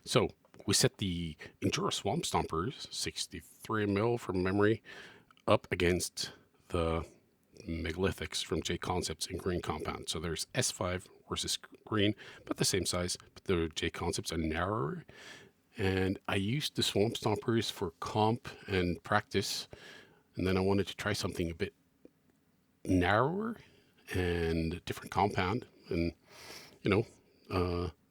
So we set the Injora Swamp Stompers, 63 mil from memory, up against the megalithics from J Concepts in green compound. So there's S5 versus green, but the same size, but the J Concepts are narrower. And I used the Swamp Stompers for comp and practice, and then I wanted to try something a bit narrower and different compound, and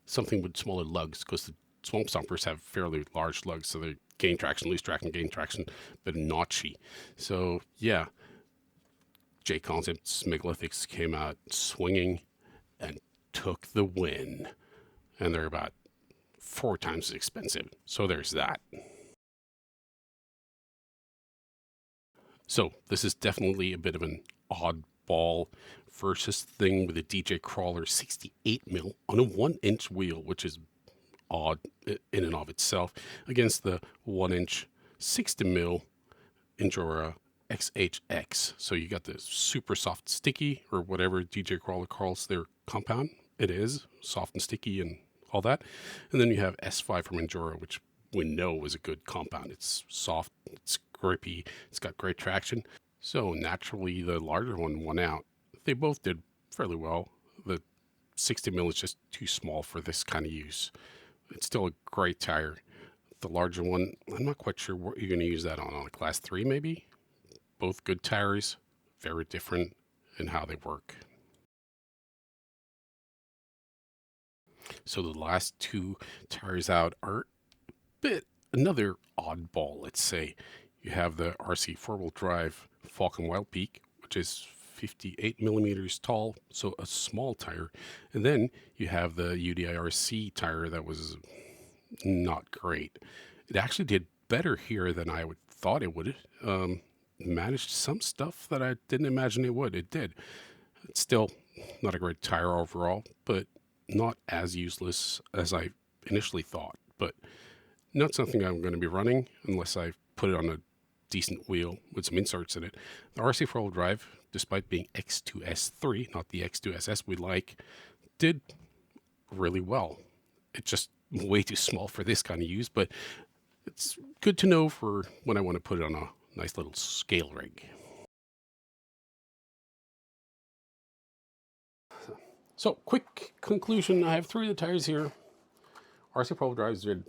something with smaller lugs, because the Swamp Stompers have fairly large lugs, so they gain traction, lose traction, gain traction, but notchy. So yeah, J Concepts megalithics came out swinging and took the win, and they're about 4 times as expensive. So there's that. So this is definitely a bit of an oddball versus thing with a DJcrawler 68 mil on a 1-inch wheel, which is odd in and of itself, against the 1-inch 60 mil Injora XHX. So you got the super soft sticky, or whatever DJcrawler calls their compound. It is soft and sticky and all that. And then you have S5 from Injora, which we know is a good compound. It's soft, it's grippy, it's got great traction. So naturally the larger one won out. They both did fairly well. The 60 mil is just too small for this kind of use. It's still a great tire. The larger one, I'm not quite sure what you're going to use that on a class 3 maybe. Both good tires, very different in how they work. So the last 2 tires out are a bit another oddball, let's say. You have the RC4WD Falken Wildpeak, which is 58 millimeters tall, so a small tire. And then you have the UDIRC tire that was not great. It actually did better here than I thought it would. Managed some stuff that I didn't imagine it would. It did. It's still not a great tire overall, but not as useless as I initially thought. But not something I'm going to be running unless I put it on a decent wheel with some inserts in it. The RC4WD drive, despite being X2S3, not the X2SS we like, did really well. It's just way too small for this kind of use, but it's good to know for when I want to put it on a nice little scale rig. So quick conclusion, I have 3 of the tires here. RC4WD drives did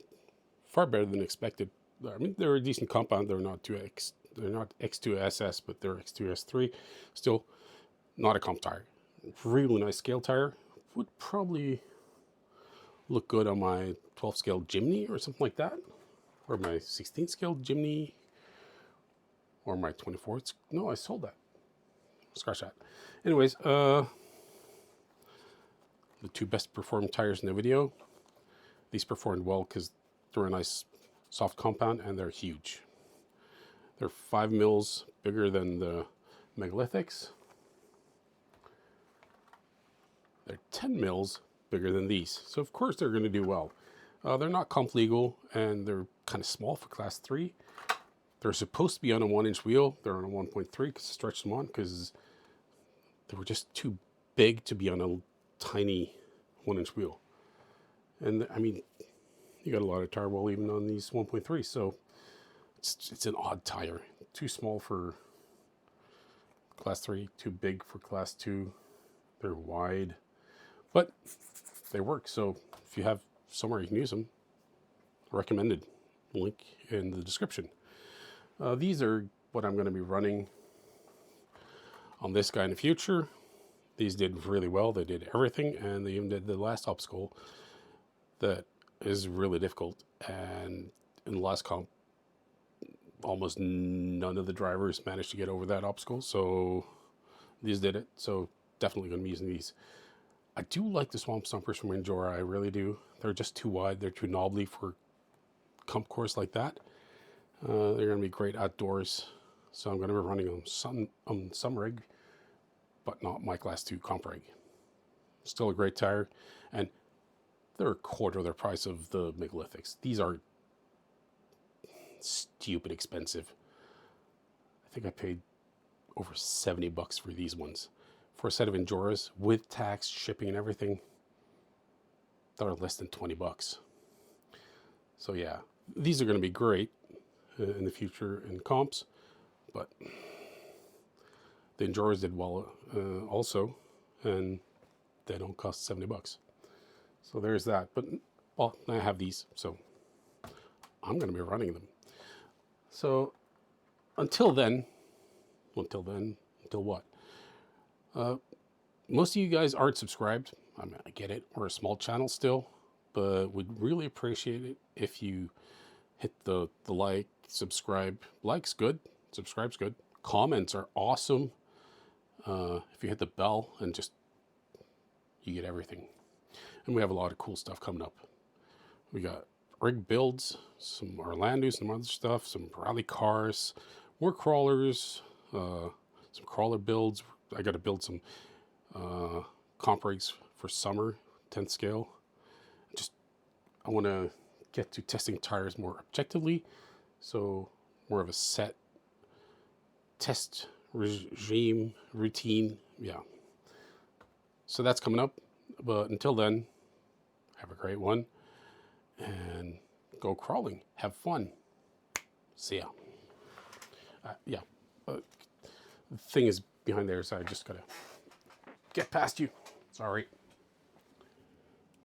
far better than expected. I mean, they're a decent compound. They're not X2SS, but they're X2S3. Still not a comp tire. Really nice scale tire. Would probably look good on my 12 scale Jimny or something like that, or my 16 scale Jimny, or my 24. No, I sold that. Scratch that. Anyways, the 2 best performed tires in the video. These performed well because they're a nice soft compound and they're huge. They're 5 mils bigger than the megalithics. They're 10 mils bigger than these. So of course they're going to do well. They're not comp legal and they're kind of small for class 3. They're supposed to be on a 1-inch wheel. They're on a 1.3 because I stretched them on because they were just too big to be on a tiny 1-inch wheel. And I mean, you got a lot of tire wall even on these 1.3, so it's an odd tire. Too small for class 3, too big for class 2. They're wide, but they work. So if you have somewhere you can use them, recommended. Link in the description. These are what I'm going to be running on this guy in the future. These did really well. They did everything, and they even did the last obstacle that is really difficult. And in the last comp, almost none of the drivers managed to get over that obstacle. So these did it. So definitely going to be using these. I do like the Swamp Stompers from Injora. I really do. They're just too wide. They're too knobbly for comp course like that. They're going to be great outdoors. So I'm going to be running them on some rig, but not my class 2 comp rig. Still a great tire, and they're a quarter of the price of the megalithics. These are stupid expensive. I think I paid over $70 for these ones. For a set of Injoras with tax, shipping, and everything, that are less than $20. So yeah, these are going to be great in the future in comps, but the Injoras did well also, and they don't cost 70 bucks. So there's that. But well, I have these, so I'm going to be running them. So until what? Most of you guys aren't subscribed. I mean, I get it. We're a small channel still, but would really appreciate it if you hit the like, subscribe. Like's good. Subscribe's good. Comments are awesome. If you hit the bell and just, you get everything. And we have a lot of cool stuff coming up. We got rig builds, some Orlando, some other stuff, some rally cars, more crawlers, some crawler builds. I got to build some comp rigs for summer, 10th scale. I want to get to testing tires more objectively, so more of a set test regime, routine, yeah. So that's coming up, but until then, have a great one, and go crawling, have fun, see ya. Yeah, the thing is behind there, so I just gotta get past you, sorry.